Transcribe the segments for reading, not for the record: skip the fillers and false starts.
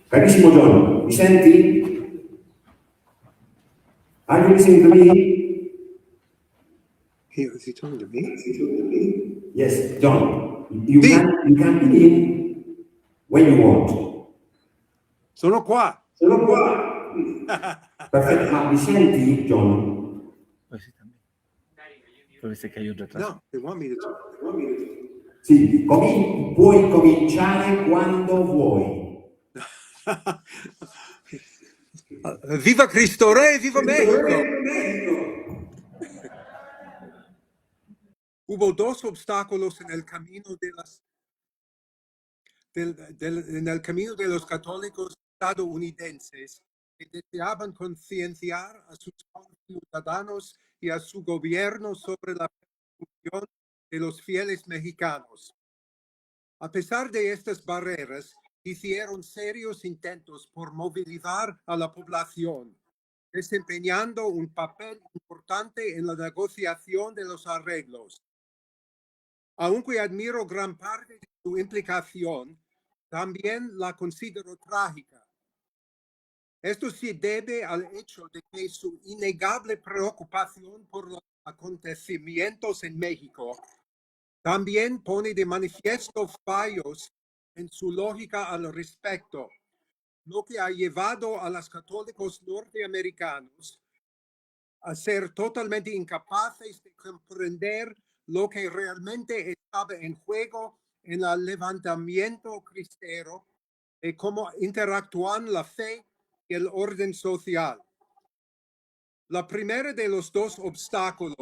Carissimo John, mi senti? Are you listening to me? Is he talking to me? Yes, John. You Sì. can begin when you want. Sono qua. Sono qua. Perfetto, ma mi senti, John? Pues sí, también. Puede ser que hay un retraso. No, they want me to talk. Sì, puoi cominciare quando vuoi. Viva Cristo Rey, viva México. Hubo dos obstáculos en el camino en el camino de los católicos estadounidenses que deseaban concienciar a sus ciudadanos y a su gobierno sobre la persecución de los fieles mexicanos. A pesar de estas barreras, hicieron serios intentos por movilizar a la población, desempeñando un papel importante en la negociación de los arreglos. Aunque admiro gran parte de su implicación, también la considero trágica. Esto se debe al hecho de que su innegable preocupación por los acontecimientos en México también pone de manifiesto fallos en su lógica al respecto, lo que ha llevado a los católicos norteamericanos a ser totalmente incapaces de comprender lo que realmente estaba en juego en el levantamiento cristero y cómo interactúan la fe y el orden social. La primera de los dos obstáculos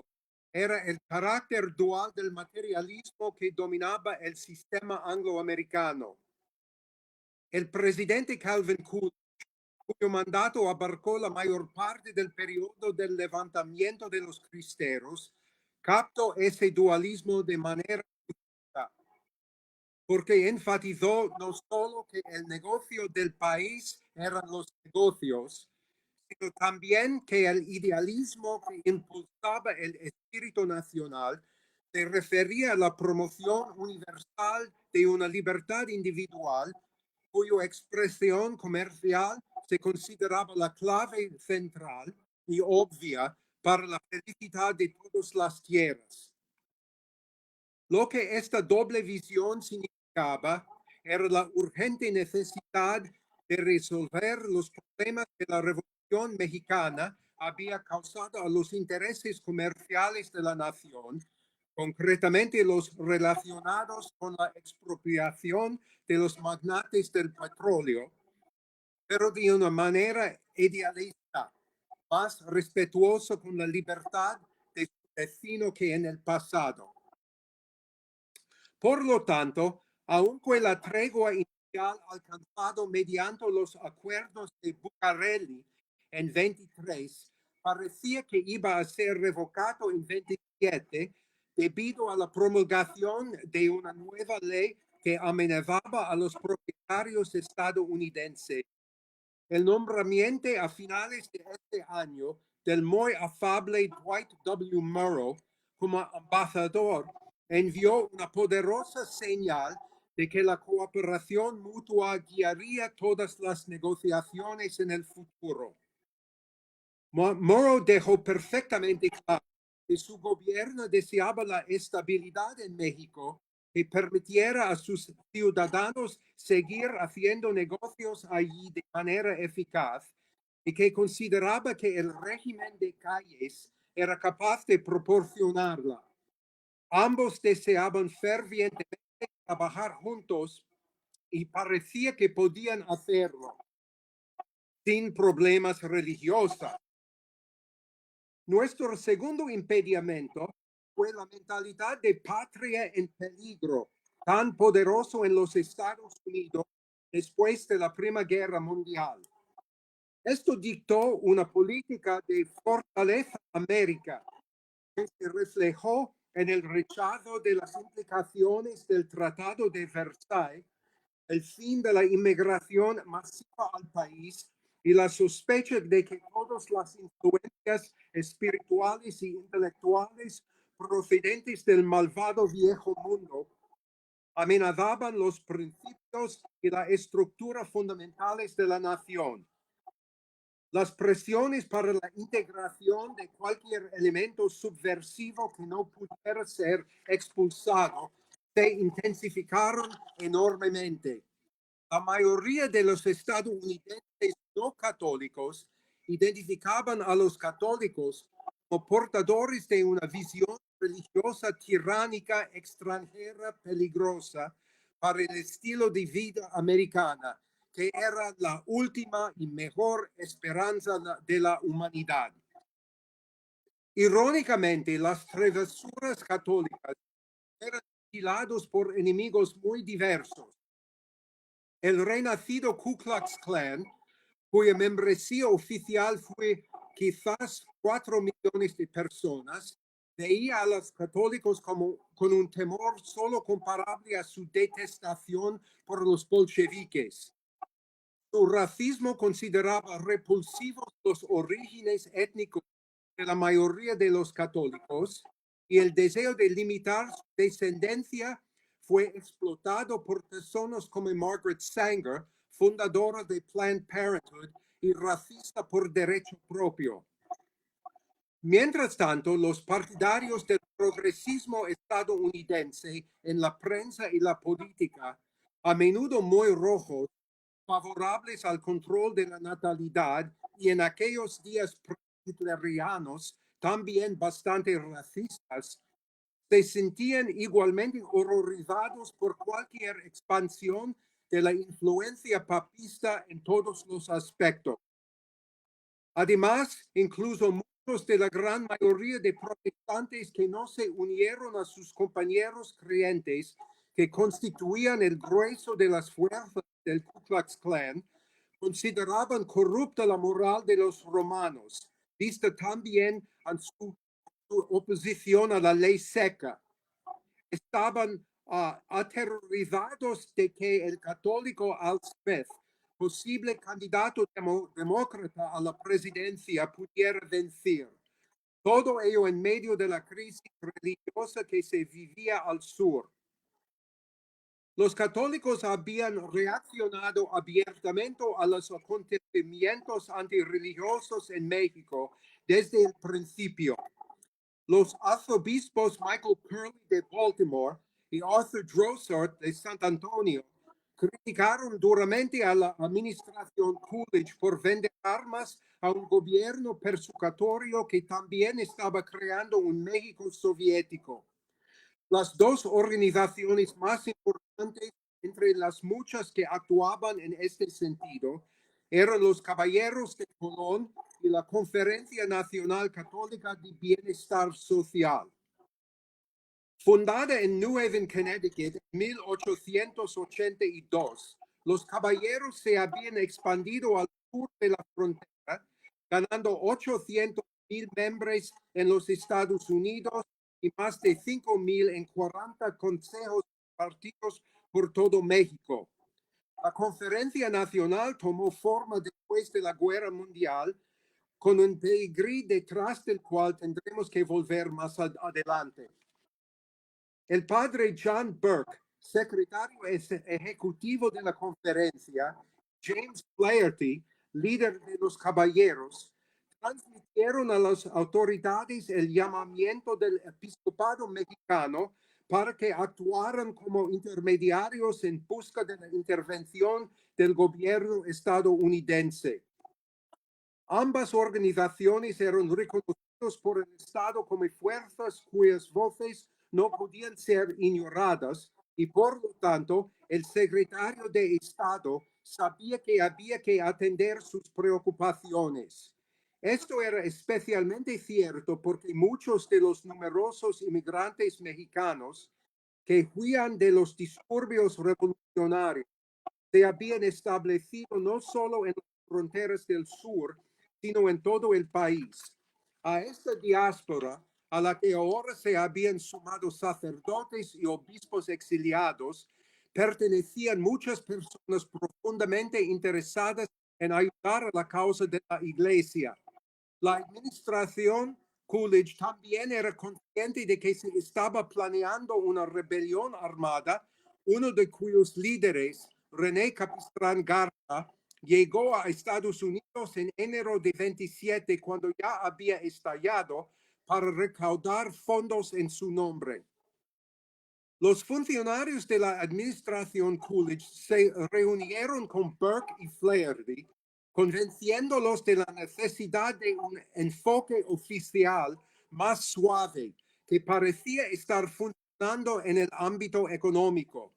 era el carácter dual del materialismo que dominaba el sistema angloamericano. El presidente Calvin Coolidge, cuyo mandato abarcó la mayor parte del periodo del levantamiento de los cristeros, captó ese dualismo de manera justa, porque enfatizó no solo que el negocio del país eran los negocios, sino también que el idealismo que impulsaba el espíritu nacional se refería a la promoción universal de una libertad individual cuya expresión comercial se consideraba la clave central y obvia para la felicidad de todas las tierras. Lo que esta doble visión significaba era la urgente necesidad de resolver los problemas que la Revolución Mexicana había causado a los intereses comerciales de la nación, concretamente los relacionados con la expropiación de los magnates del petróleo, pero de una manera idealista, más respetuosa con la libertad de su destino que en el pasado. Por lo tanto, aunque la tregua inicial alcanzado mediante los acuerdos de Bucareli en 23 parecía que iba a ser revocado en 27 debido a la promulgación de una nueva ley que amenazaba a los propietarios estadounidenses. El nombramiento a finales de este año del muy afable Dwight W. Murrow como embajador envió una poderosa señal de que la cooperación mutua guiaría todas las negociaciones en el futuro. Murrow dejó perfectamente claro que su gobierno deseaba la estabilidad en México que permitiera a sus ciudadanos seguir haciendo negocios allí de manera eficaz y que consideraba que el régimen de Calles era capaz de proporcionarla. Ambos deseaban fervientemente trabajar juntos y parecía que podían hacerlo sin problemas religiosos. Nuestro segundo impedimento fue la mentalidad de patria en peligro, tan poderoso en los Estados Unidos después de la Primera Guerra Mundial. Esto dictó una política de fortaleza América que se reflejó en el rechazo de las implicaciones del Tratado de Versalles, el fin de la inmigración masiva al país y la sospecha de que todas las influencias espirituales y intelectuales procedentes del malvado viejo mundo amenazaban los principios y la estructura fundamentales de la nación. Las presiones para la integración de cualquier elemento subversivo que no pudiera ser expulsado se intensificaron enormemente. La mayoría de los estadounidenses no católicos identificaban a los católicos como portadores de una visión religiosa tiránica, extranjera, peligrosa para el estilo de vida americana, que era la última y mejor esperanza de la humanidad. Irónicamente, las travesuras católicas eran vigilados por enemigos muy diversos. El renacido Ku Klux Klan, cuya membresía oficial fue quizás 4 millones de personas, veía a los católicos como con un temor solo comparable a su detestación por los bolcheviques. Su racismo consideraba repulsivos los orígenes étnicos de la mayoría de los católicos y el deseo de limitar su descendencia fue explotado por personas como Margaret Sanger, fundadora de Planned Parenthood y racista por derecho propio. Mientras tanto, los partidarios del progresismo estadounidense en la prensa y la política, a menudo muy rojos, favorables al control de la natalidad y en aquellos días hitlerianos, también bastante racistas, se sentían igualmente horrorizados por cualquier expansión de la influencia papista en todos los aspectos. Además, incluso muchos de la gran mayoría de protestantes que no se unieron a sus compañeros creyentes, que constituían el grueso de las fuerzas del Ku Klux Klan, consideraban corrupta la moral de los romanos, vista también en su oposición a la ley seca. Estaban aterrorizados de que el católico Al Smith, posible candidato demócrata a la presidencia, pudiera vencer. Todo ello en medio de la crisis religiosa que se vivía al sur. Los católicos habían reaccionado abiertamente a los acontecimientos antirreligiosos en México desde el principio. Los arzobispos Michael Curley de Baltimore y Arthur Drossart de San Antonio criticaron duramente a la administración Coolidge por vender armas a un gobierno persecutatorio que también estaba creando un México soviético. Las dos organizaciones más importantes entre las muchas que actuaban en este sentido eran los Caballeros de Colón y la Conferencia Nacional Católica de Bienestar Social. Fundada en New Haven, Connecticut, en 1882, los caballeros se habían expandido al sur de la frontera, ganando 800,000 miembros en los Estados Unidos y más de 5,000 en 40 consejos partidos por todo México. La Conferencia Nacional tomó forma después de la Guerra Mundial, con un pedigrí detrás del cual tendremos que volver más adelante. El padre John Burke, secretario ejecutivo de la conferencia, James Flaherty, líder de los caballeros, transmitieron a las autoridades el llamamiento del episcopado mexicano para que actuaran como intermediarios en busca de la intervención del gobierno estadounidense. Ambas organizaciones eran reconocidas por el Estado como fuerzas cuyas voces no podían ser ignoradas y por lo tanto el secretario de Estado sabía que había que atender sus preocupaciones. Esto era especialmente cierto porque muchos de los numerosos inmigrantes mexicanos que huían de los disturbios revolucionarios se habían establecido no solo en las fronteras del sur, sino en todo el país. A esta diáspora, a la que ahora se habían sumado sacerdotes y obispos exiliados, pertenecían muchas personas profundamente interesadas en ayudar a la causa de la Iglesia. La administración Coolidge también era consciente de que se estaba planeando una rebelión armada, uno de cuyos líderes, René Capistrán Garza, llegó a Estados Unidos en enero de 27 cuando ya había estallado para recaudar fondos en su nombre. Los funcionarios de la administración Coolidge se reunieron con Burke y Flaherty, convenciéndolos de la necesidad de un enfoque oficial más suave que parecía estar funcionando en el ámbito económico.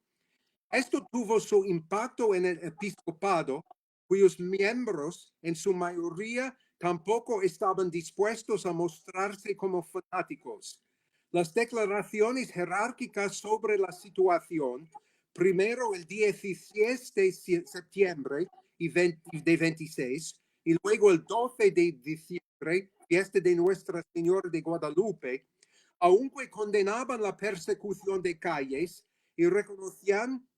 Esto tuvo su impacto en el episcopado, cuyos miembros, en su mayoría, tampoco estaban dispuestos a mostrarse como fanáticos. Las declaraciones jerárquicas sobre la situación, primero el 16 de septiembre de 26 y luego el 12 de diciembre, fiesta de Nuestra Señora de Guadalupe, aunque condenaban la persecución de calles y reconocían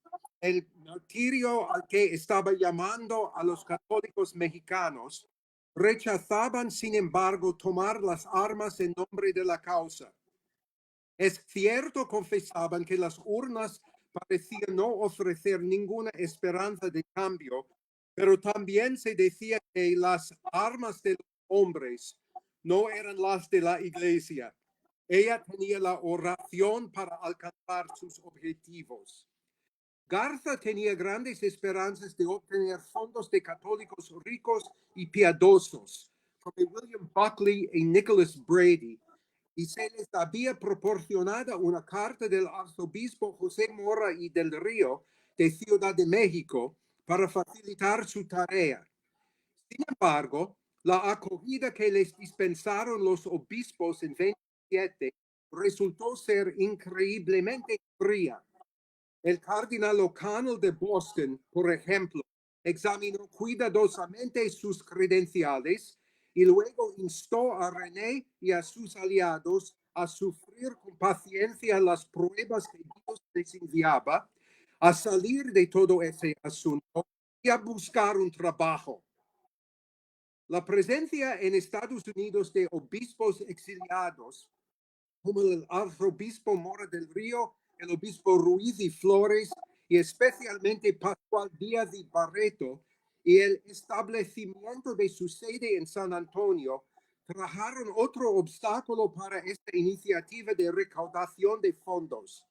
el martirio al que estaba llamando a los católicos mexicanos, rechazaban, sin embargo, tomar las armas en nombre de la causa. Es cierto, confesaban, que las urnas parecían no ofrecer ninguna esperanza de cambio, pero también se decía que las armas de los hombres no eran las de la iglesia. Ella tenía la oración para alcanzar sus objetivos. Garza tenía grandes esperanzas de obtener fondos de católicos ricos y piadosos, como William Buckley y Nicholas Brady, y se les había proporcionado una carta del arzobispo José Mora y del Río de Ciudad de México para facilitar su tarea. Sin embargo, la acogida que les dispensaron los obispos en 27 resultó ser increíblemente fría. El cardenal O'Connell de Boston, por ejemplo, examinó cuidadosamente sus credenciales y luego instó a René y a sus aliados a sufrir con paciencia las pruebas que Dios les enviaba, a salir de todo ese asunto y a buscar un trabajo. La presencia en Estados Unidos de obispos exiliados, como el arzobispo Mora del Río, el obispo Ruiz y Flores, y especialmente Pascual Díaz y Barreto, y el establecimiento de su sede en San Antonio, trajeron otro obstáculo para esta iniciativa de recaudación de fondos.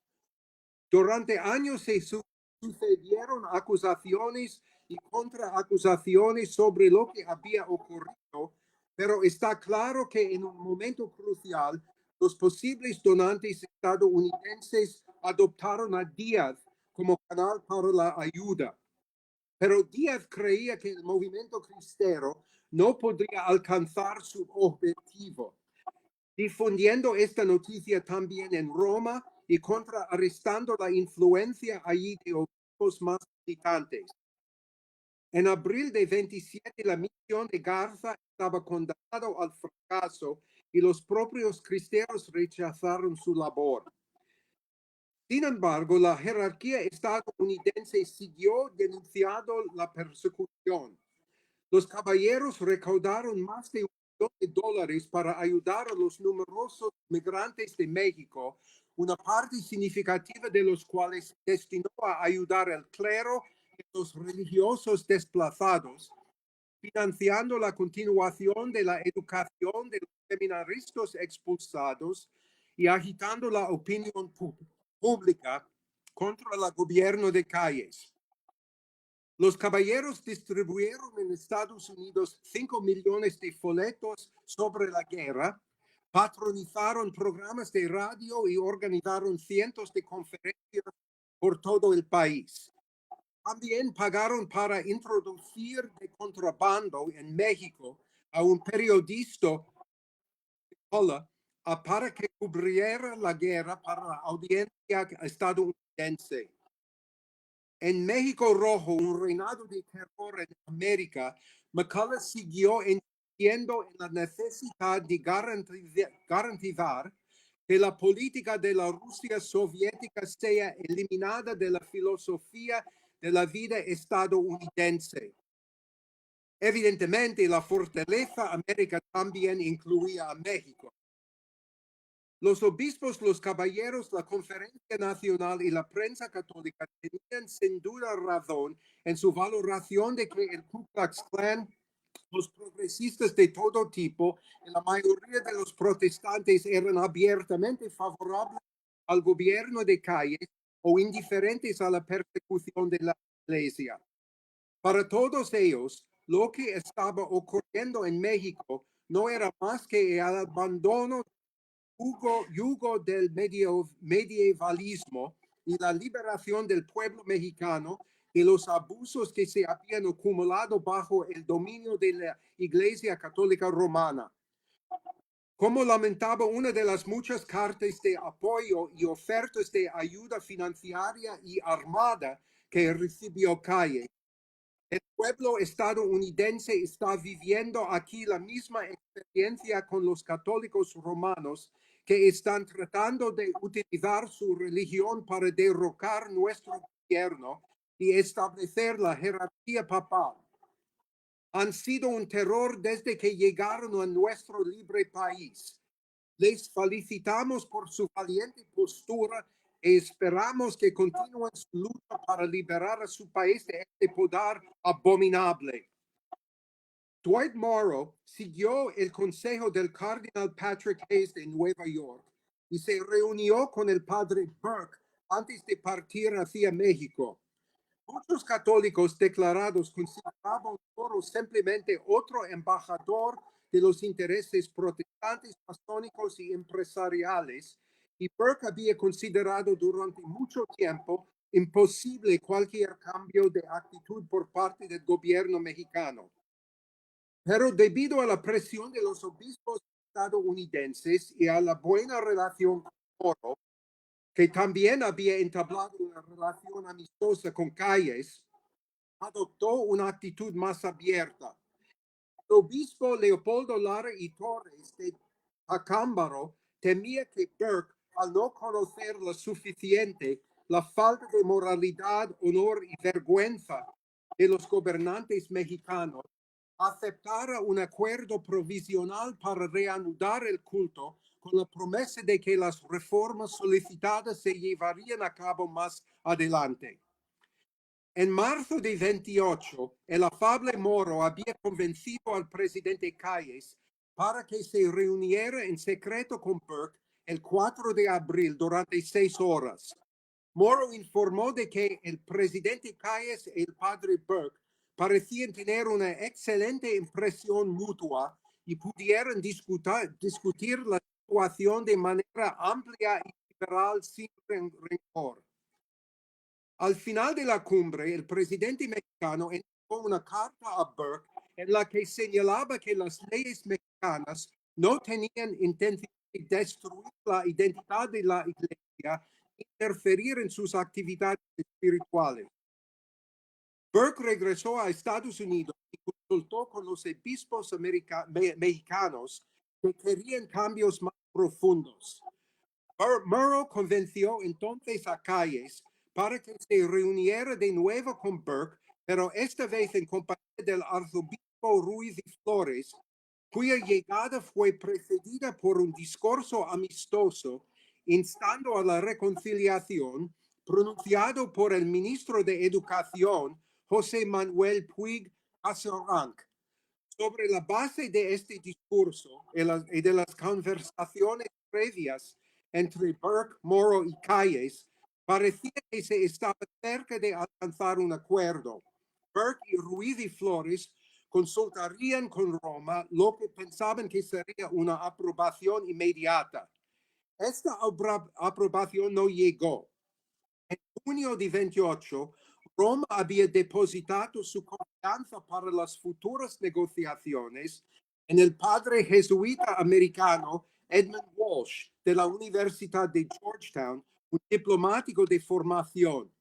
Durante años se sucedieron acusaciones y contraacusaciones sobre lo que había ocurrido, pero está claro que en un momento crucial los posibles donantes estadounidenses adoptaron a Díaz como canal para la ayuda. Pero Díaz creía que el movimiento cristero no podría alcanzar su objetivo, difundiendo esta noticia también en Roma y contrarrestando la influencia allí de obispos más militantes. En abril de 27, la misión de Garza estaba condenada al fracaso y los propios cristeros rechazaron su labor. Sin embargo, la jerarquía estadounidense siguió denunciando la persecución. Los caballeros recaudaron más de $1,000,000 para ayudar a los numerosos migrantes de México, una parte significativa de los cuales se destinó a ayudar al clero y los religiosos desplazados, financiando la continuación de la educación de los seminaristas expulsados y agitando la opinión pública contra el gobierno de Calles. Los caballeros distribuyeron en Estados Unidos 5 millones de folletos sobre la guerra, patronizaron programas de radio y organizaron cientos de conferencias por todo el país. También pagaron para introducir de contrabando en México a un periodista para que cubriera la guerra para la audiencia estadounidense. En México Rojo, un reinado de terror en América, McCulloch siguió insistiendo en la necesidad de garantizar que la política de la Rusia soviética sea eliminada de la filosofía de la vida estadounidense. Evidentemente, la fortaleza América también incluía a México. Los obispos, los caballeros, la Conferencia Nacional y la prensa católica tenían sin duda razón en su valoración de que el Ku Klux Klan, los progresistas de todo tipo y la mayoría de los protestantes eran abiertamente favorables al gobierno de Calles o indiferentes a la persecución de la Iglesia. Para todos ellos, lo que estaba ocurriendo en México no era más que el abandono yugo del medievalismo y la liberación del pueblo mexicano de los abusos que se habían acumulado bajo el dominio de la Iglesia Católica Romana. Como lamentaba una de las muchas cartas de apoyo y ofertas de ayuda financiera y armada que recibió Calles, el pueblo estadounidense está viviendo aquí la misma experiencia con los católicos romanos que están tratando de utilizar su religión para derrocar nuestro gobierno y establecer la jerarquía papal. Han sido un terror desde que llegaron a nuestro libre país. Les felicitamos por su valiente postura y esperamos que continúen su lucha para liberar a su país de este poder abominable. Dwight Morrow siguió el consejo del cardenal Patrick Hayes de Nueva York y se reunió con el padre Burke antes de partir hacia México. Muchos católicos declarados consideraban Morrow simplemente otro embajador de los intereses protestantes, masónicos y empresariales, y Burke había considerado durante mucho tiempo imposible cualquier cambio de actitud por parte del gobierno mexicano. Pero debido a la presión de los obispos estadounidenses y a la buena relación con Morrow, que también había entablado una relación amistosa con Calles, adoptó una actitud más abierta. El obispo Leopoldo Lara y Torres de Acámbaro temía que Burke, al no conocer lo suficiente la falta de moralidad, honor y vergüenza de los gobernantes mexicanos, aceptara un acuerdo provisional para reanudar el culto con la promesa de que las reformas solicitadas se llevarían a cabo más adelante. En marzo de 28, el afable Morrow había convencido al presidente Calles para que se reuniera en secreto con Burke el 4 de abril durante 6 horas. Morrow informó de que el presidente Calles y el padre Burke parecían tener una excelente impresión mutua y pudieran discutir la situación de manera amplia y liberal sin rencor. Al final de la cumbre, el presidente mexicano entregó una carta a Burke en la que señalaba que las leyes mexicanas no tenían intención de destruir la identidad de la Iglesia, interferir en sus actividades espirituales. Burke regresó a Estados Unidos y consultó con los obispos mexicanos que querían cambios más profundos. Morrow convenció entonces a Calles para que se reuniera de nuevo con Burke, pero esta vez en compañía del arzobispo Ruiz y Flores, cuya llegada fue precedida por un discurso amistoso instando a la reconciliación pronunciado por el ministro de Educación, José Manuel Puig Azoranc. Sobre la base de este discurso y de las conversaciones previas entre Burke, Morrow y Calles, parecía que se estaba cerca de alcanzar un acuerdo. Burke y Ruiz y Flores consultarían con Roma lo que pensaban que sería una aprobación inmediata. Esta aprobación no llegó. En junio de 28, Roma había depositado su confianza para las futuras negociaciones en el padre jesuita americano Edmund Walsh de la Universidad de Georgetown, un diplomático de formación.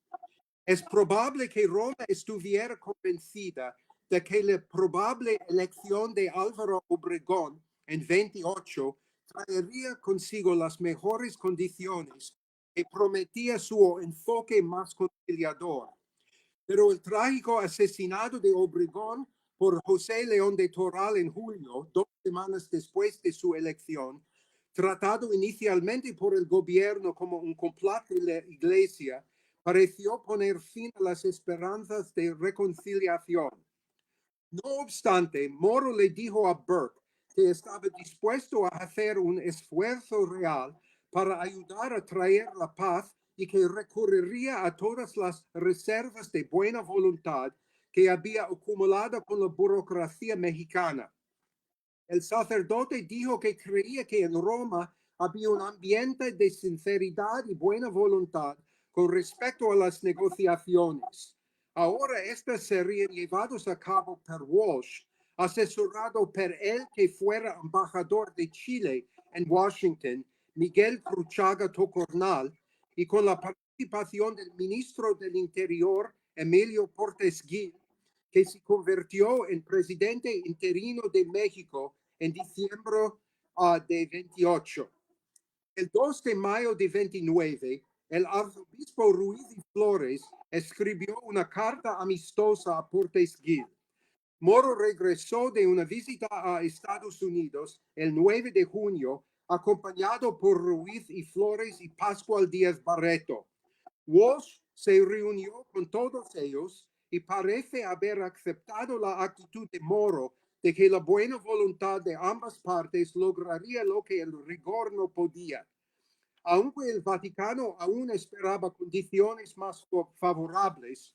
Es probable que Roma estuviera convencida de que la probable elección de Álvaro Obregón en 28 traería consigo las mejores condiciones que prometía su enfoque más conciliador. Pero el trágico asesinato de Obregón por José León de Toral en julio, 2 semanas después de su elección, tratado inicialmente por el gobierno como un complot de la Iglesia, pareció poner fin a las esperanzas de reconciliación. No obstante, Moro le dijo a Burke que estaba dispuesto a hacer un esfuerzo real para ayudar a traer la paz y que recurriría a todas las reservas de buena voluntad que había acumulado con la burocracia mexicana. El sacerdote dijo que creía que en Roma había un ambiente de sinceridad y buena voluntad con respecto a las negociaciones. Ahora estas serían llevadas a cabo por Walsh, asesorado por él que fuera embajador de Chile en Washington, Miguel Cruchaga Tocornal, y con la participación del ministro del Interior, Emilio Portes Gil, que se convirtió en presidente interino de México en diciembre de 28. El 2 de mayo de 29, el arzobispo Ruiz y Flores escribió una carta amistosa a Portes Gil. Moro regresó de una visita a Estados Unidos el 9 de junio, acompañado por Ruiz y Flores y Pascual Díaz Barreto. Walsh se reunió con todos ellos y parece haber aceptado la actitud de Moro de que la buena voluntad de ambas partes lograría lo que el rigor no podía. Aunque el Vaticano aún esperaba condiciones más favorables,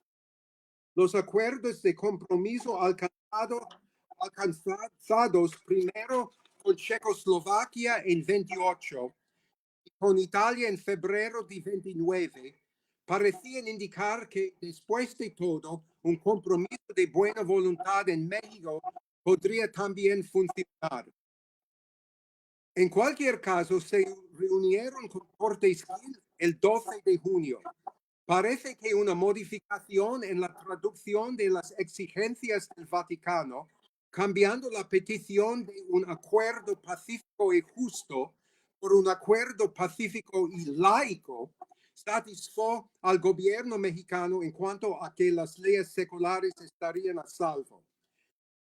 los acuerdos de compromiso alcanzados primero con Checoslovaquia en 28 y con Italia en febrero de 29 parecían indicar que después de todo un compromiso de buena voluntad en México podría también funcionar. En cualquier caso, se reunieron con Portes Gil el 12 de junio. Parece que una modificación en la traducción de las exigencias del Vaticano, cambiando la petición de un acuerdo pacífico y justo por un acuerdo pacífico y laico, satisfó al gobierno mexicano en cuanto a que las leyes seculares estarían a salvo.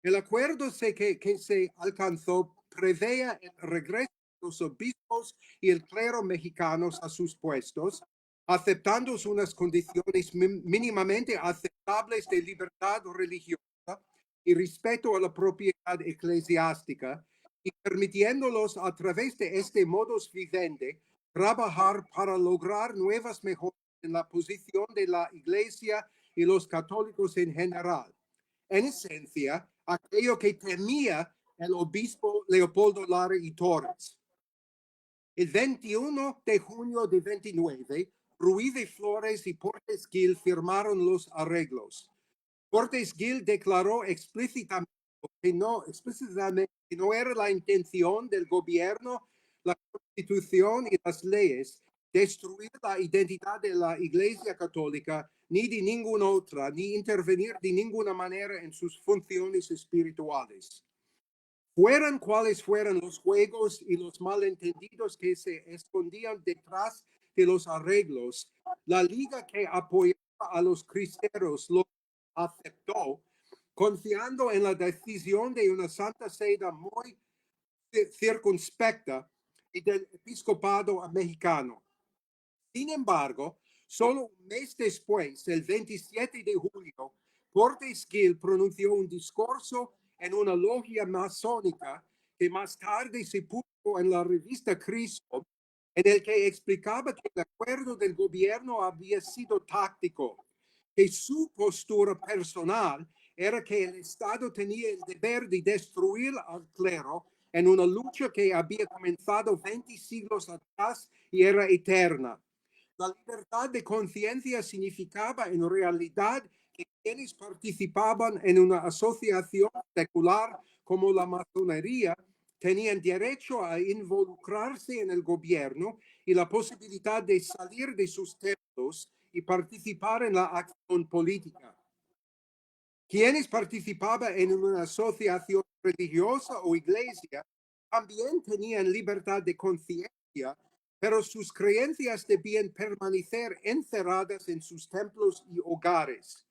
El acuerdo que se alcanzó preveía el regreso de los obispos y el clero mexicanos a sus puestos, aceptando unas condiciones mínimamente aceptables de libertad religiosa y respeto a la propiedad eclesiástica, y permitiéndolos a través de este modus vivendi trabajar para lograr nuevas mejoras en la posición de la Iglesia y los católicos en general. En esencia, aquello que temía el obispo Leopoldo Lara y Torres. El 21 de junio de 29, Ruiz de Flores y Portes Gil firmaron los arreglos. Portes Gil declaró explícitamente que no era la intención del gobierno, la Constitución y las leyes destruir la identidad de la Iglesia Católica ni de ninguna otra, ni intervenir de ninguna manera en sus funciones espirituales. Fueran cuales fueran los juegos y los malentendidos que se escondían detrás de los arreglos, la liga que apoyaba a los cristeros lo aceptó, confiando en la decisión de una Santa Sede muy circunspecta y del episcopado mexicano. Sin embargo, solo un mes después, el 27 de julio, Portes Gil pronunció un discurso en una logia masónica que más tarde se publicó en la revista Cristo, en el que explicaba que el acuerdo del gobierno había sido táctico, que su postura personal era que el Estado tenía el deber de destruir al clero en una lucha que había comenzado 20 siglos atrás y era eterna. La libertad de conciencia significaba en realidad que quienes participaban en una asociación secular como la masonería tenían derecho a involucrarse en el gobierno y la posibilidad de salir de sus templos y participar en la acción política. Quienes participaban en una asociación religiosa o iglesia también tenían libertad de conciencia, pero sus creencias debían permanecer encerradas en sus templos y hogares.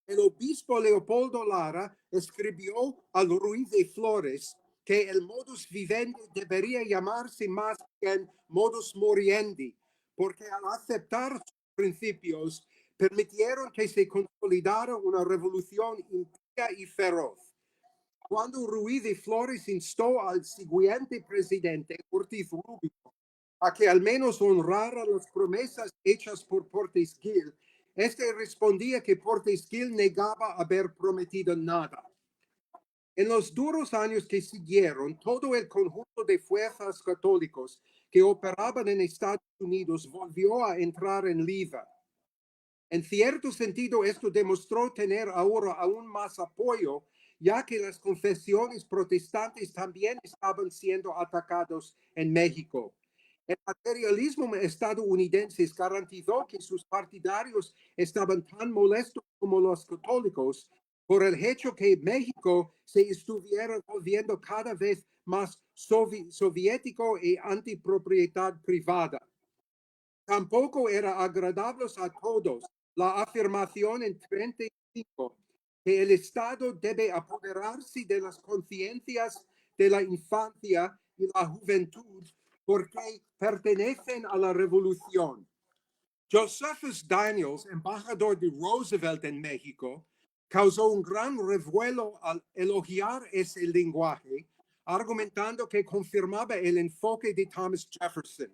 El obispo Leopoldo Lara escribió a Ruiz de Flores que el modus vivendi debería llamarse más bien modus moriendi, porque al aceptar sus principios permitieron que se consolidara una revolución impía y feroz. Cuando Ruiz de Flores instó al siguiente presidente, Ortiz Rubio, a que al menos honrara las promesas hechas por Portes Gil, este respondía que Portes Gil negaba haber prometido nada. En los duros años que siguieron, todo el conjunto de fuerzas católicos que operaban en Estados Unidos volvió a entrar en liza. En cierto sentido, esto demostró tener ahora aún más apoyo, ya que las confesiones protestantes también estaban siendo atacados en México. El materialismo estadounidense garantizó que sus partidarios estaban tan molestos como los católicos por el hecho que México se estuviera volviendo cada vez más soviético y antipropiedad privada. Tampoco era agradable a todos la afirmación en 35 que el Estado debe apoderarse de las conciencias de la infancia y la juventud porque pertenecen a la revolución. Josephus Daniels, embajador de Roosevelt en México, causó un gran revuelo al elogiar ese lenguaje, argumentando que confirmaba el enfoque de Thomas Jefferson.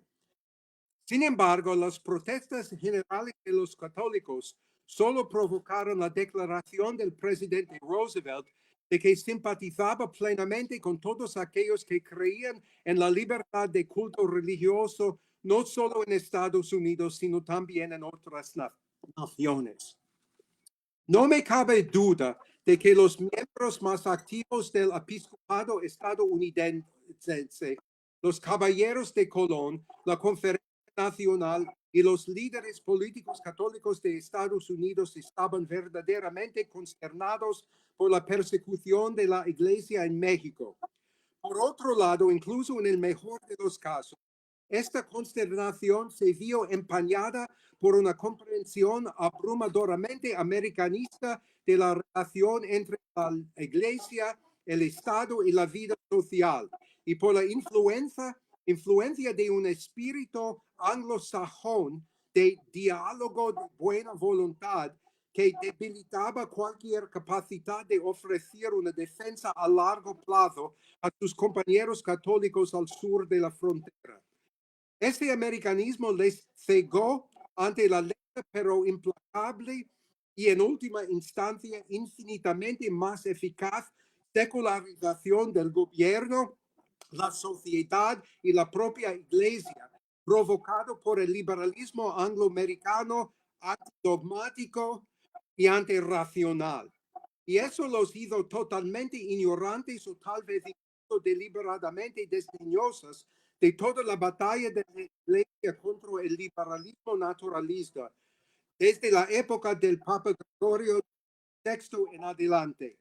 Sin embargo, las protestas generales de los católicos solo provocaron la declaración del presidente Roosevelt de que simpatizaba plenamente con todos aquellos que creían en la libertad de culto religioso, no solo en Estados Unidos, sino también en otras naciones. No me cabe duda de que los miembros más activos del episcopado estadounidense, los caballeros de Colón, la Conferencia Nacional y los líderes políticos católicos de Estados Unidos estaban verdaderamente consternados por la persecución de la Iglesia en México. Por otro lado, incluso en el mejor de los casos, esta consternación se vio empañada por una comprensión abrumadoramente americanista de la relación entre la Iglesia, el Estado y la vida social, y por la influencia de un espíritu anglosajón de diálogo de buena voluntad que debilitaba cualquier capacidad de ofrecer una defensa a largo plazo a sus compañeros católicos al sur de la frontera. Este americanismo les cegó ante la lenta pero implacable y en última instancia infinitamente más eficaz secularización del gobierno, la sociedad y la propia iglesia, provocado por el liberalismo angloamericano antidogmático y antirracional. Y eso los hizo totalmente ignorantes o tal vez incluso deliberadamente desdeñosos de toda la batalla de la Iglesia contra el liberalismo naturalista, desde la época del Papa Gregorio VI en adelante.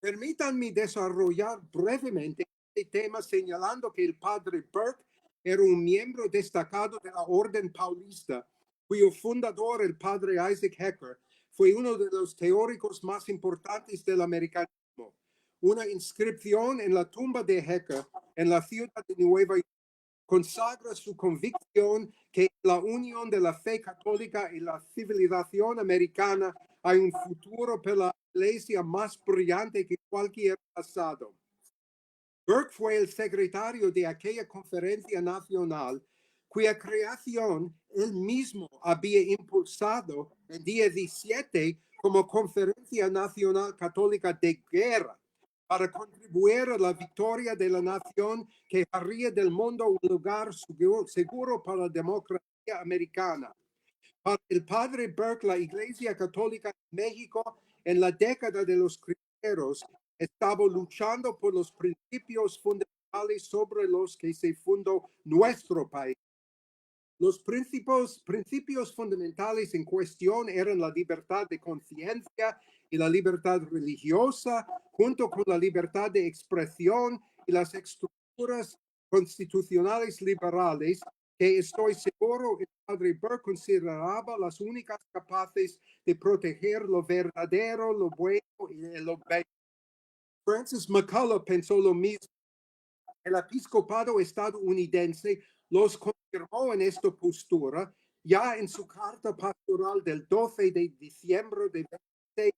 Permítanme desarrollar brevemente este tema señalando que el padre Burke era un miembro destacado de la Orden Paulista, cuyo fundador, el padre Isaac Hecker, fue uno de los teóricos más importantes del americanismo. Una inscripción en la tumba de Hecker en la ciudad de Nueva York consagra su convicción que en la unión de la fe católica y la civilización americana hay un futuro para la iglesia más brillante que cualquier pasado. Burke fue el secretario de aquella conferencia nacional cuya creación él mismo había impulsado en día 17 como Conferencia Nacional Católica de Guerra, para contribuir a la victoria de la nación que haría del mundo un lugar seguro para la democracia americana. Para el padre Burke, la Iglesia Católica de México en la década de los cristeros estaba luchando por los principios fundamentales sobre los que se fundó nuestro país. Los principios fundamentales en cuestión eran la libertad de conciencia y la libertad religiosa, junto con la libertad de expresión y las estructuras constitucionales liberales, que estoy seguro el padre Burke consideraba las únicas capaces de proteger lo verdadero, lo bueno y lo bello. Francis McCullough pensó lo mismo. El episcopado estadounidense los confirmó en esta postura ya en su carta pastoral del 12 de diciembre de 20,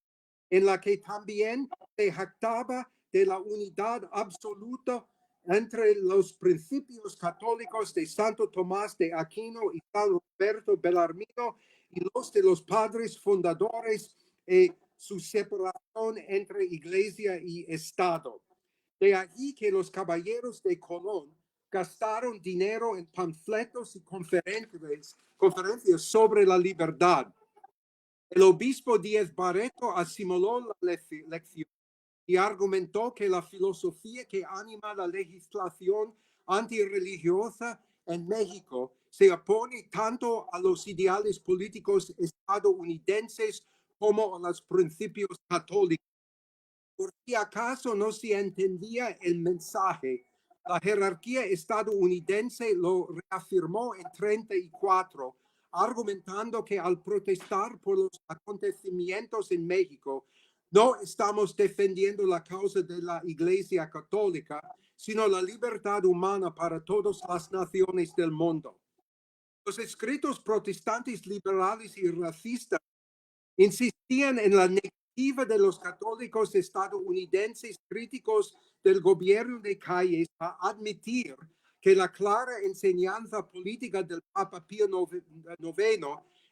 en la que también se jactaba de la unidad absoluta entre los principios católicos de Santo Tomás de Aquino y San Roberto Bellarmino y los de los padres fundadores y su separación entre iglesia y Estado. De allí que los caballeros de Colón gastaron dinero en panfletos y conferencias sobre la libertad. El obispo Díaz Barreto asimiló la lección y argumentó que la filosofía que anima la legislación antirreligiosa en México se opone tanto a los ideales políticos estadounidenses como a los principios católicos. Por si acaso no se entendía el mensaje, la jerarquía estadounidense lo reafirmó en 34, argumentando que al protestar por los acontecimientos en México, no estamos defendiendo la causa de la Iglesia Católica, sino la libertad humana para todas las naciones del mundo. Los escritos protestantes liberales y racistas insistían en la negativa de los católicos estadounidenses críticos del gobierno de Calles a admitir que la clara enseñanza política del Papa Pío IX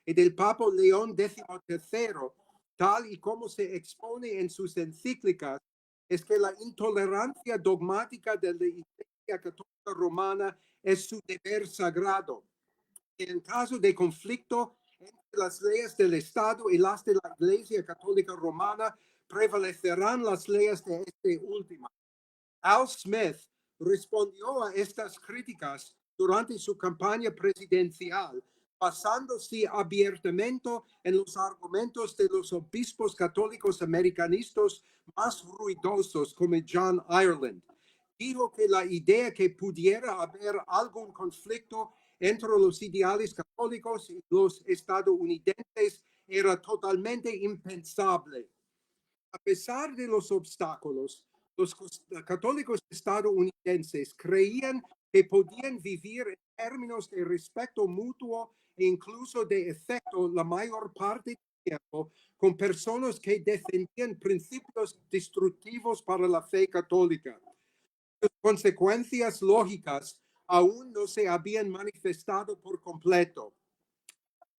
y del Papa León XIII, tal y como se expone en sus encíclicas, es que la intolerancia dogmática de la Iglesia Católica Romana es su deber sagrado. En caso de conflicto entre las leyes del Estado y las de la Iglesia Católica Romana, prevalecerán las leyes de este última. Al Smith respondió a estas críticas durante su campaña presidencial, basándose abiertamente en los argumentos de los obispos católicos americanistas más ruidosos como John Ireland. Dijo que la idea que pudiera haber algún conflicto entre los ideales católicos y los estadounidenses era totalmente impensable. A pesar de los obstáculos, los católicos estadounidenses creían que podían vivir en términos de respeto mutuo e incluso de efecto la mayor parte del tiempo con personas que defendían principios destructivos para la fe católica. Las consecuencias lógicas aún no se habían manifestado por completo.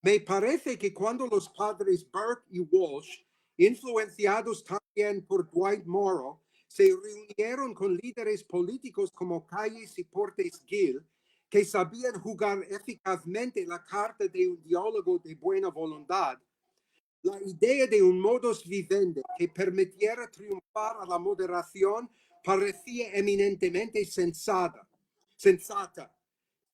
Me parece que cuando los padres Burke y Walsh, influenciados también por Dwight Morrow, se reunieron con líderes políticos como Calles y Portes Gil, que sabían jugar eficazmente la carta de un diálogo de buena voluntad, la idea de un modus vivendi que permitiera triunfar a la moderación parecía eminentemente sensata.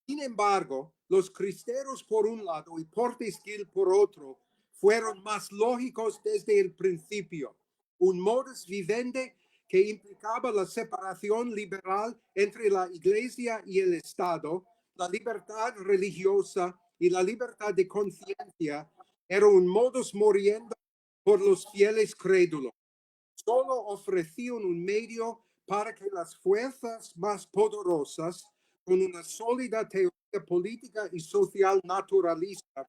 Sin embargo, los cristeros por un lado y Portes Gil por otro fueron más lógicos desde el principio. Un modus vivendi que implicaba la separación liberal entre la Iglesia y el Estado, la libertad religiosa y la libertad de conciencia, era un modus moriendo por los fieles crédulos. Solo ofrecían un medio para que las fuerzas más poderosas, con una sólida teoría política y social naturalista,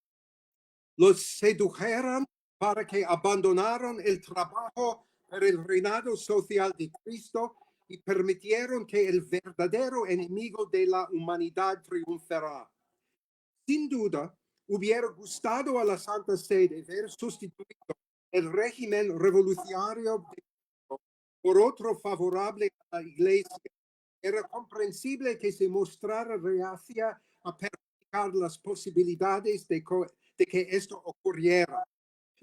los sedujeran para que abandonaran el trabajo para el reinado social de Cristo y permitieron que el verdadero enemigo de la humanidad triunfara. Sin duda, hubiera gustado a la Santa Sede ver sustituido el régimen revolucionario por otro favorable a la Iglesia. Era comprensible que se mostrara reacia a perjudicar las posibilidades de que esto ocurriera.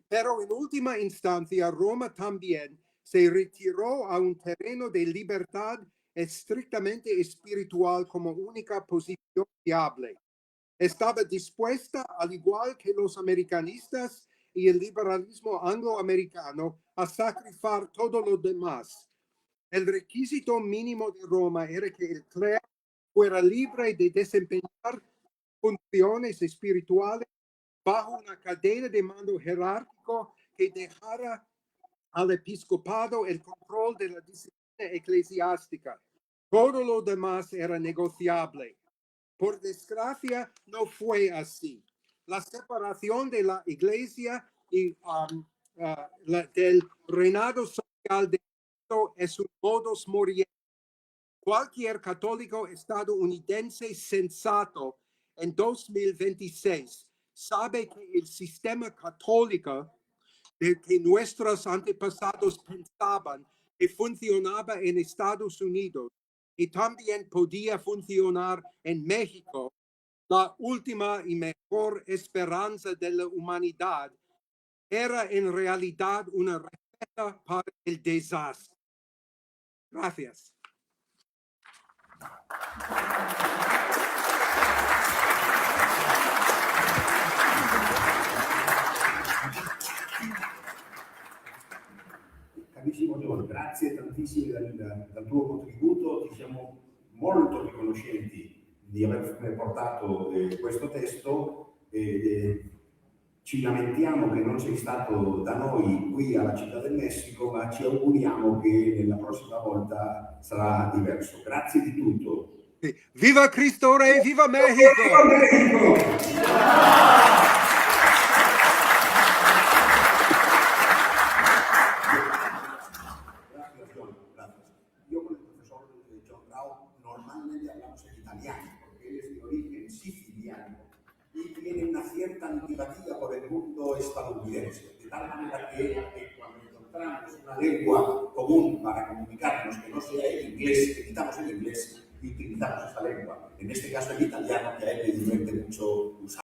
Pero en última instancia, Roma también se retiró a un terreno de libertad estrictamente espiritual como única posición viable. Estaba dispuesta, al igual que los americanistas y el liberalismo angloamericano, a sacrificar todo lo demás. El requisito mínimo de Roma era que el clero fuera libre de desempeñar funciones espirituales bajo una cadena de mando jerárquico que dejara al episcopado el control de la disciplina eclesiástica. Todo lo demás era negociable. Por desgracia, no fue así. La separación de la iglesia y del reinado social de Cristo es un modus moriendum. Cualquier católico estadounidense sensato en 2026 sabe que el sistema católico de que nuestros antepasados pensaban que funcionaba en Estados Unidos y también podía funcionar en México, la última y mejor esperanza de la humanidad, era en realidad una receta para el desastre. Gracias. Carissimo John, grazie tantissimo del tuo contributo, ti siamo molto riconoscenti di aver portato questo testo. Ci lamentiamo che non sei stato da noi qui alla Città del Messico, ma ci auguriamo che nella prossima volta sarà diverso. Grazie di tutto. Viva Cristo Rey, viva México! ¡Viva México! Yo con el profesor John Rao normalmente hablamos en italiano, porque él es de origen siciliano y tiene una cierta antipatía por el mundo estadounidense, de tal manera que cuando encontramos una lengua común para comunicarnos que no sea el inglés, evitamos el inglés y utilizamos esta lengua, en este caso el italiano, que a él le divierte mucho usar.